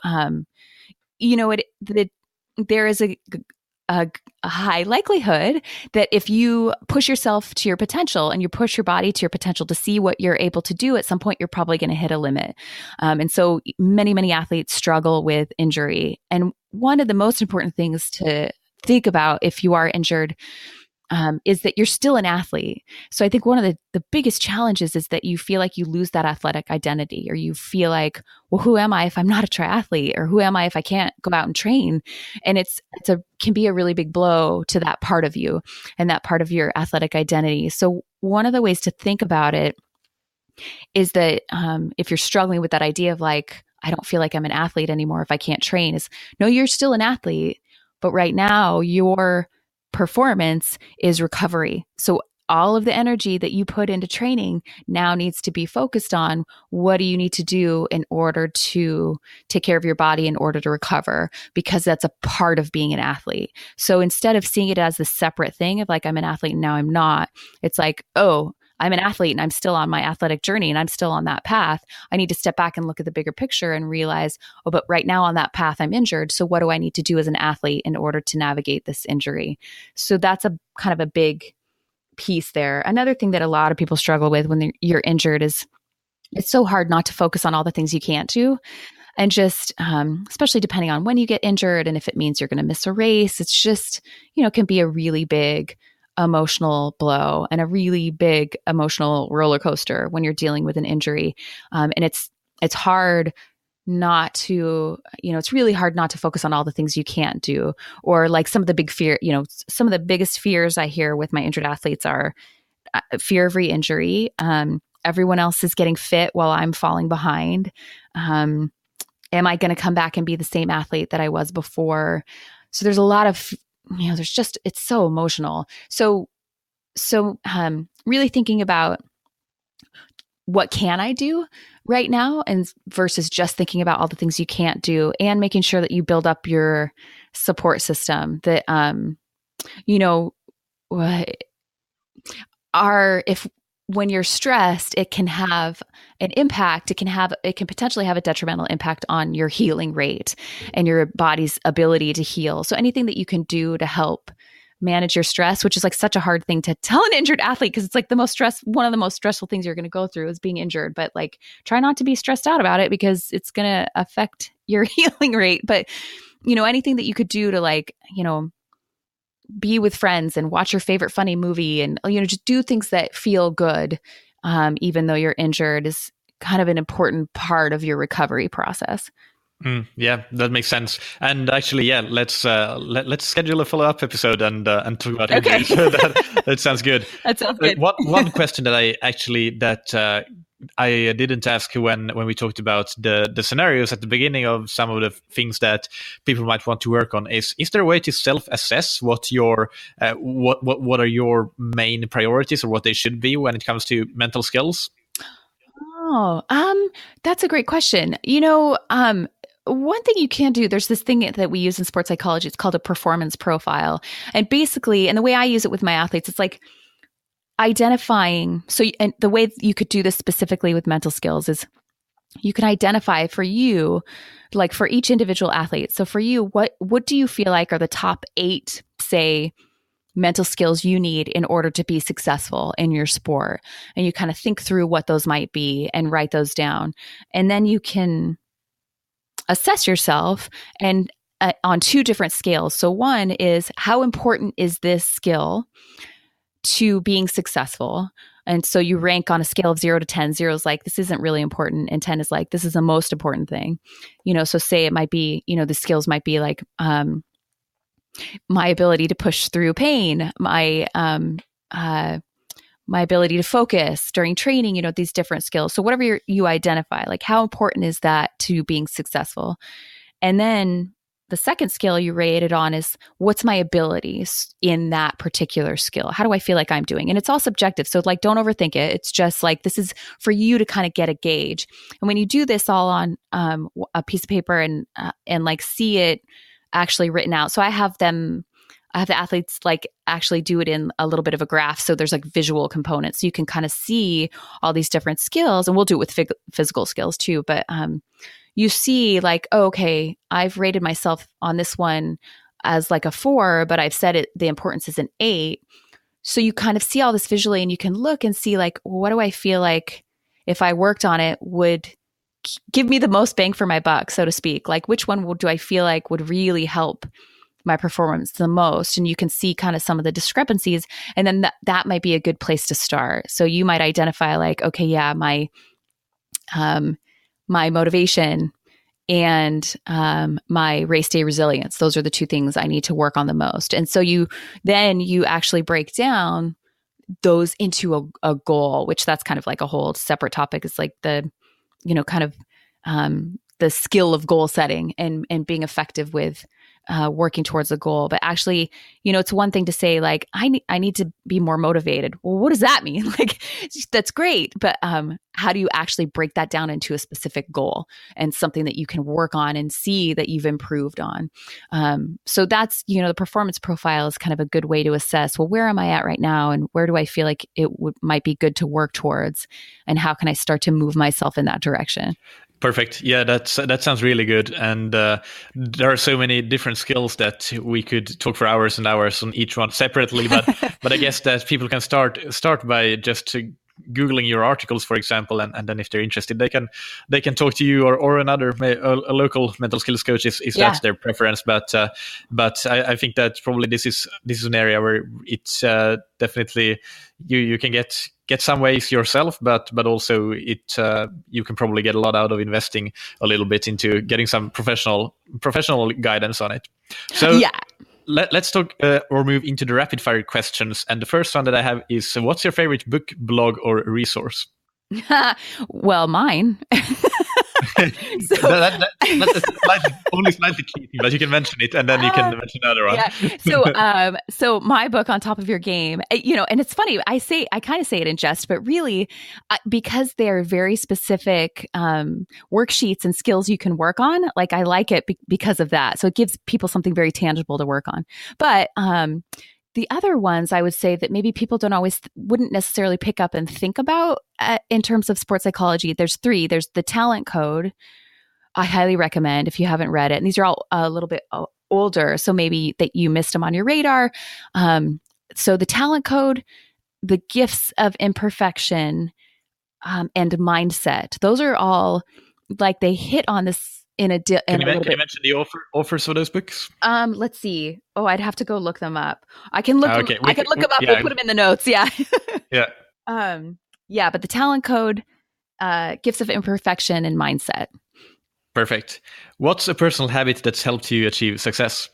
there is a high likelihood that if you push yourself to your potential, and you push your body to your potential to see what you're able to do, at some point you're probably going to hit a limit. And so many athletes struggle with injury. And one of the most important things to think about if you are injured is that you're still an athlete. So I think one of the biggest challenges is that you feel like you lose that athletic identity, or you feel like, well, who am I if I'm not a triathlete, or who am I if I can't go out and train? And can be a really big blow to that part of you and that part of your athletic identity. So one of the ways to think about it is that if you're struggling with that idea of like, I don't feel like I'm an athlete anymore if I can't train, is no, you're still an athlete, but right now your performance is recovery. So all of the energy that you put into training now needs to be focused on what do you need to do in order to take care of your body, in order to recover, because that's a part of being an athlete. So instead of seeing it as the separate thing of like, I'm an athlete and now I'm not, it's like, oh, I'm an athlete and I'm still on my athletic journey and I'm still on that path. I need to step back and look at the bigger picture and realize, oh, but right now on that path, I'm injured. So what do I need to do as an athlete in order to navigate this injury? So that's a kind of a big piece there. Another thing that a lot of people struggle with when you're injured is it's so hard not to focus on all the things you can't do. And just, especially depending on when you get injured and if it means you're going to miss a race, it's just, can be a really big emotional blow and a really big emotional roller coaster when you're dealing with an injury. And it's hard not to, it's really hard not to focus on all the things you can't do, or like some of the big some of the biggest fears I hear with my injured athletes are fear of re-injury. Everyone else is getting fit while I'm falling behind. Am I going to come back and be the same athlete that I was before? So there's a lot of it's so emotional. So really thinking about what can I do right now, and versus just thinking about all the things you can't do, and making sure that you build up your support system that, when you're stressed, it can have an impact. It can potentially have a detrimental impact on your healing rate and your body's ability to heal. So anything that you can do to help manage your stress, which is like such a hard thing to tell an injured athlete, because it's like one of the most stressful things you're going to go through is being injured, but like try not to be stressed out about it because it's going to affect your healing rate. But, anything that you could do to like, be with friends and watch your favorite funny movie and, just do things that feel good, even though you're injured, is kind of an important part of your recovery process.
Yeah, that makes sense. And actually, yeah, let's schedule a follow-up episode and talk about
Okay.
injuries. That sounds good.
That sounds good.
One question that I didn't ask when we talked about the scenarios at the beginning of some of the things that people might want to work on is there a way to self-assess what your what are your main priorities or what they should be when it comes to mental skills?
Oh, that's a great question. One thing you can do, there's this thing that we use in sports psychology. It's called a performance profile. And basically, and the way I use it with my athletes, it's like identifying. And the way you could do this specifically with mental skills is you can identify for you, like for each individual athlete. So for you, what do you feel like are the top 8, say, mental skills you need in order to be successful in your sport? And you kind of think through what those might be and write those down. And then you can assess yourself and on 2 different scales. So one is, how important is this skill to being successful? And so you rank on a scale of 0 to 10. 0 is like, this isn't really important. And 10 is like, this is the most important thing. So say it might be, the skills might be like, my ability to push through pain, my ability to focus during training, these different skills. So whatever you identify, like how important is that to being successful? And then the second skill you rate it on is, what's my abilities in that particular skill? How do I feel like I'm doing? And it's all subjective. So like, don't overthink it. It's just like, this is for you to kind of get a gauge. And when you do this all on a piece of paper and like see it actually written out. So I have the athletes like actually do it in a little bit of a graph. So there's like visual components. So you can kind of see all these different skills, and we'll do it with physical skills too. But you see like, oh, okay, I've rated myself on this one as like a 4, but I've said the importance is an 8. So you kind of see all this visually, and you can look and see like, what do I feel like if I worked on it would give me the most bang for my buck, so to speak? Like, which one do I feel like would really help my performance the most? And you can see kind of some of the discrepancies, and then that might be a good place to start. So you might identify like, okay, yeah, my motivation and my race day resilience, those are the 2 things I need to work on the most. And so you actually break down those into a goal, which that's kind of like a whole separate topic. It's like the kind of the skill of goal setting and being effective with working towards a goal. But actually, it's one thing to say like, I need to be more motivated. Well, what does that mean? Like, that's great. But how do you actually break that down into a specific goal and something that you can work on and see that you've improved on? So that's, the performance profile is kind of a good way to assess, well, where am I at right now? And where do I feel like it might be good to work towards? And how can I start to move myself in that direction?
Perfect. Yeah, that sounds really good. And there are so many different skills that we could talk for hours and hours on each one separately. But but I guess that people can start by just Googling your articles, for example, and then if they're interested, they can talk to you or another a local mental skills coach if that's their preference. But I think that probably this is an area where it's definitely you can get some ways yourself, but also you can probably get a lot out of investing a little bit into getting some professional guidance on it. So yeah. Let's talk or move into the rapid fire questions. And the first one that I have is, what's your favorite book, blog, or resource?
Well, mine.
That's only slightly cheating, but you can mention it, and then you can mention another one.
Yeah. So my book, On Top of Your Game, and it's funny. I kind of say it in jest, but really, because they're very specific worksheets and skills you can work on. Like, I like it because of that. So it gives people something very tangible to work on. But the other ones, I would say that maybe people wouldn't necessarily pick up and think about in terms of sports psychology. There's 3. There's the Talent Code. I highly recommend if you haven't read it. And these are all a little bit older, so maybe that you missed them on your radar. So the Talent Code, The Gifts of Imperfection, and Mindset. Those are all like, they hit on this can you mention the authors of those books? Let's see. Oh, I'd have to go look them up. I can look. Okay. I can look them up. Yeah. We'll put them in the notes. Yeah.
Yeah.
Yeah. But the Talent Code, Gifts of Imperfection, and Mindset.
Perfect. What's a personal habit that's helped you achieve success?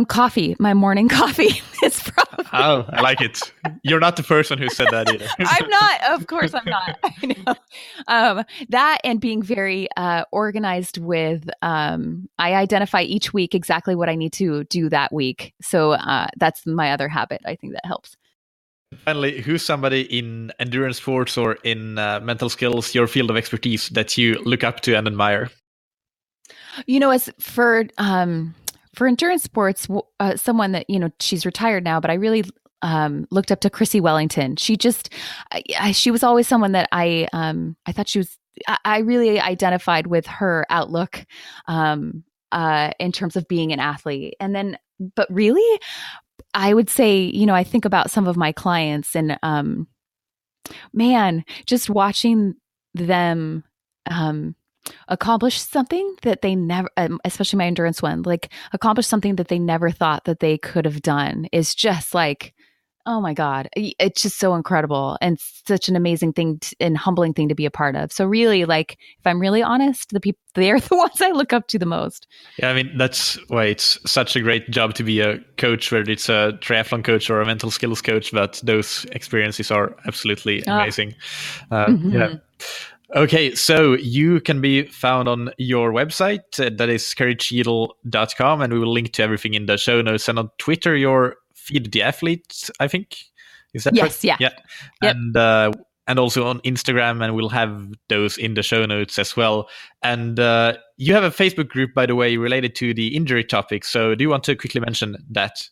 Coffee, my morning coffee is probably.
Oh, I like it. You're not the person who said that either.
I'm not. Of course, I'm not. I know. That and being very organized with. I identify each week exactly what I need to do that week. So that's my other habit. I think that helps.
Finally, who's somebody in endurance sports or in mental skills, your field of expertise, that you look up to and admire?
As for endurance sports, someone that, she's retired now, but I really looked up to Chrissy Wellington. She was always someone that I thought I really identified with her outlook in terms of being an athlete. And then, but really, I would say, I think about some of my clients and, man, just watching them accomplish something that they never, especially my endurance one, like accomplish something that they never thought that they could have done is just like, oh my God, it's just so incredible and such an amazing thing and humbling thing to be a part of. So really, like, if I'm really honest, they're the ones I look up to the most.
Yeah, I mean, that's why it's such a great job to be a coach, whether it's a triathlon coach or a mental skills coach, but those experiences are absolutely amazing. Yeah. Okay, so you can be found on your website, that is carriecheadle.com, and we will link to everything in the show notes. And on Twitter, you're Feed the Athlete, I think. Is that
yes,
right?
Yeah.
Yep. And also on Instagram, and we'll have those in the show notes as well. And you have a Facebook group, by the way, related to the injury topic. So do you want to quickly mention that?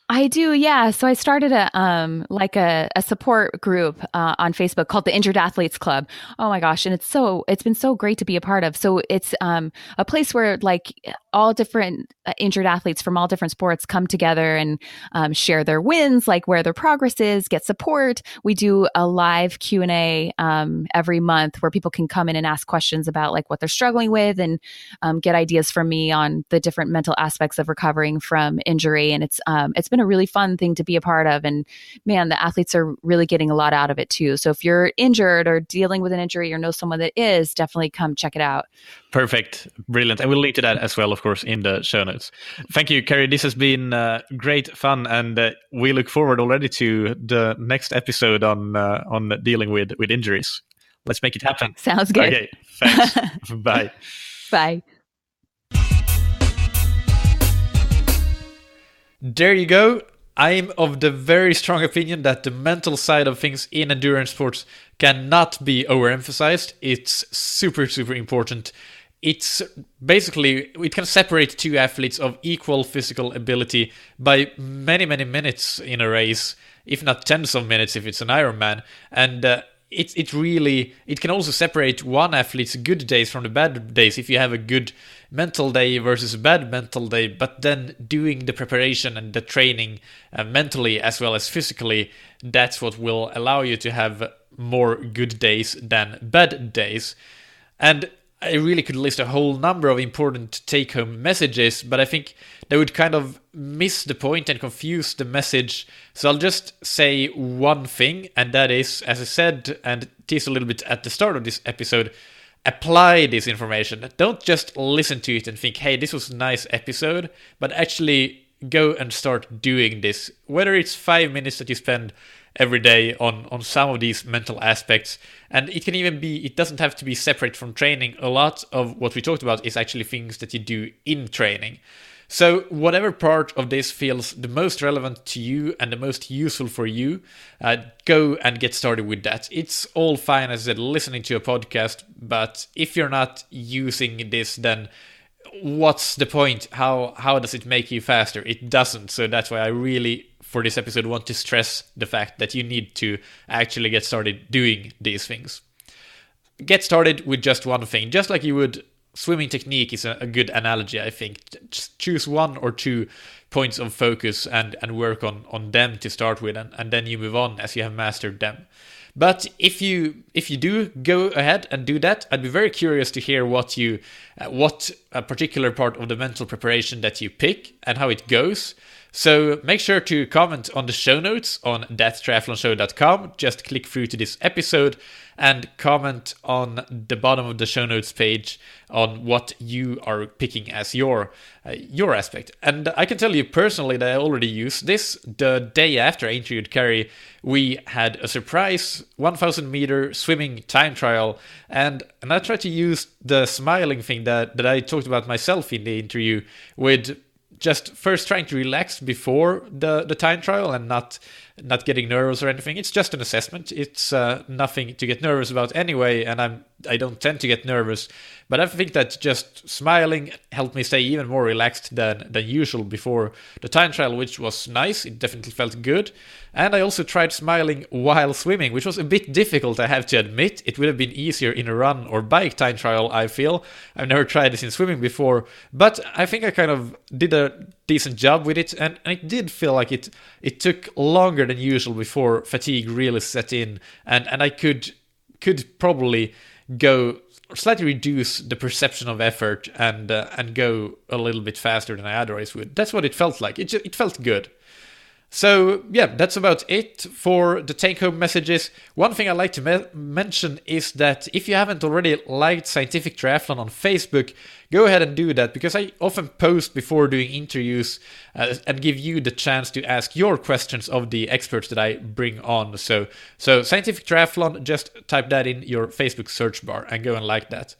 I do, yeah. So I started a support group on Facebook called the Injured Athletes Club. Oh my gosh, and it's been so great to be a part of. So it's a place where like all different injured athletes from all different sports come together and share their wins, like where their progress is, get support. We do a live Q&A every month where people can come in and ask questions about like what they're struggling with and get ideas from me on the different mental aspects of recovering from injury. And it's been a really fun thing to be a part of. And man, the athletes are really getting a lot out of it too. So if you're injured or dealing with an injury or know someone that is, definitely come check it out.
Perfect. Brilliant. And we'll link to that as well, of course, in the show notes. Thank you, Carrie. This has been great fun. And we look forward already to the next episode on dealing with injuries. Let's make it happen.
Sounds good.
Okay. Thanks. Bye.
Bye.
There you go. I'm of the very strong opinion that the mental side of things in endurance sports cannot be overemphasized. It's super, super important. It's basically, it can separate two athletes of equal physical ability by many, many minutes in a race, if not tens of minutes if it's an Ironman. And it can also separate one athlete's good days from the bad days if you have a good mental day versus a bad mental day, but then doing the preparation and the training mentally as well as physically, that's what will allow you to have more good days than bad days. And I really could list a whole number of important take-home messages, but I think they would kind of miss the point and confuse the message. So I'll just say one thing, and that is, as I said and teased a little bit at the start of this episode, apply this information. Don't just listen to it and think, hey, this was a nice episode, but actually go and start doing this. Whether it's 5 minutes that you spend every day on some of these mental aspects. And it can even be, it doesn't have to be separate from training. A lot of what we talked about is actually things that you do in training. So whatever part of this feels the most relevant to you and the most useful for you, go and get started with that. It's all fine, as I said, listening to a podcast, but if you're not using this, then what's the point? How does it make you faster? It doesn't. So that's why I really, for this episode, want to stress the fact that you need to actually get started doing these things. Get started with just one thing, just like you would. Swimming technique is a good analogy, I think. Just choose 1 or 2 points of focus and work on them to start with, and then you move on as you have mastered them. But if you do go ahead and do that, I'd be very curious to hear what a particular part of the mental preparation that you pick and how it goes. So make sure to comment on the show notes on thattriathlonshow.com. Just click through to this episode and comment on the bottom of the show notes page on what you are picking as your aspect. And I can tell you personally that I already used this. The day after I interviewed Carrie, we had a surprise 1,000 meter swimming time trial, and I tried to use the smiling thing that I talked about myself in the interview, with just first trying to relax before the time trial and not getting nervous or anything. It's just an assessment. It's nothing to get nervous about anyway, and I don't tend to get nervous. But I think that just smiling helped me stay even more relaxed than usual before the time trial, which was nice. It definitely felt good. And I also tried smiling while swimming, which was a bit difficult, I have to admit. It would have been easier in a run or bike time trial, I feel. I've never tried this in swimming before, but I think I kind of did a decent job with it, and it did feel like it took longer than usual before fatigue really set in, and I could probably go slightly reduce the perception of effort and go a little bit faster than I otherwise would. That's what it felt like. It felt good. So yeah, that's about it for the take-home messages. One thing I'd like to mention is that if you haven't already liked Scientific Triathlon on Facebook, go ahead and do that, because I often post before doing interviews and give you the chance to ask your questions of the experts that I bring on. So Scientific Triathlon, just type that in your Facebook search bar and go and like that.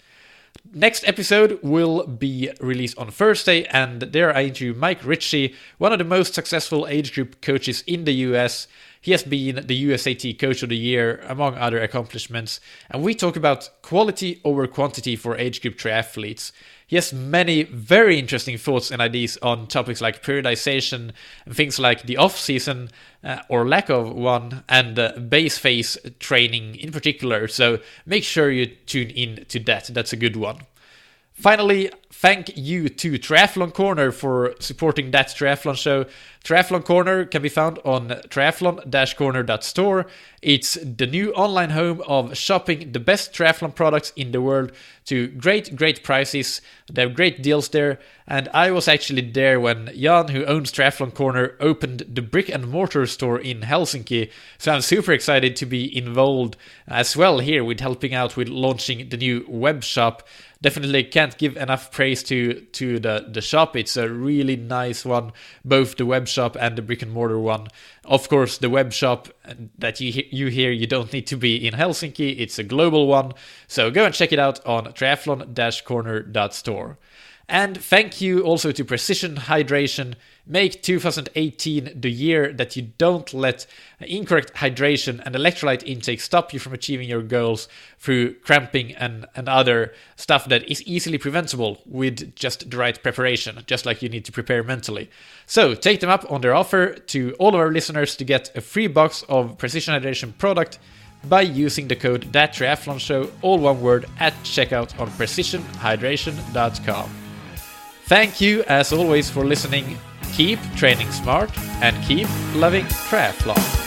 Next episode will be released on Thursday, and there I interview Mike Ritchie, one of the most successful age group coaches in the US. He has been the USAT Coach of the Year, among other accomplishments, and we talk about quality over quantity for age group triathletes. He has many very interesting thoughts and ideas on topics like periodization and things like the off-season or lack of one, and base phase training in particular. So make sure you tune in to that. That's a good one. Finally, thank you to Triathlon Corner for supporting That Triathlon Show. Triathlon Corner can be found on triathlon-corner.store. It's the new online home of shopping the best triathlon products in the world to great prices. They have great deals there. And I was actually there when Jan, who owns Triathlon Corner, opened the brick and mortar store in Helsinki. So I'm super excited to be involved as well here with helping out with launching the new web shop. Definitely can't give enough praise to the shop. It's a really nice one, both the web shop and the brick and mortar one. Of course, the web shop that you hear, you don't need to be in Helsinki. It's a global one. So go and check it out on triathlon-corner.store. And thank you also to Precision Hydration. Make 2018 the year that you don't let incorrect hydration and electrolyte intake stop you from achieving your goals through cramping and other stuff that is easily preventable with just the right preparation, just like you need to prepare mentally. So take them up on their offer to all of our listeners to get a free box of Precision Hydration product by using the code ThatTriathlonShow, all one word, at checkout on precisionhydration.com. Thank you, as always, for listening. Keep training smart and keep loving triathlon.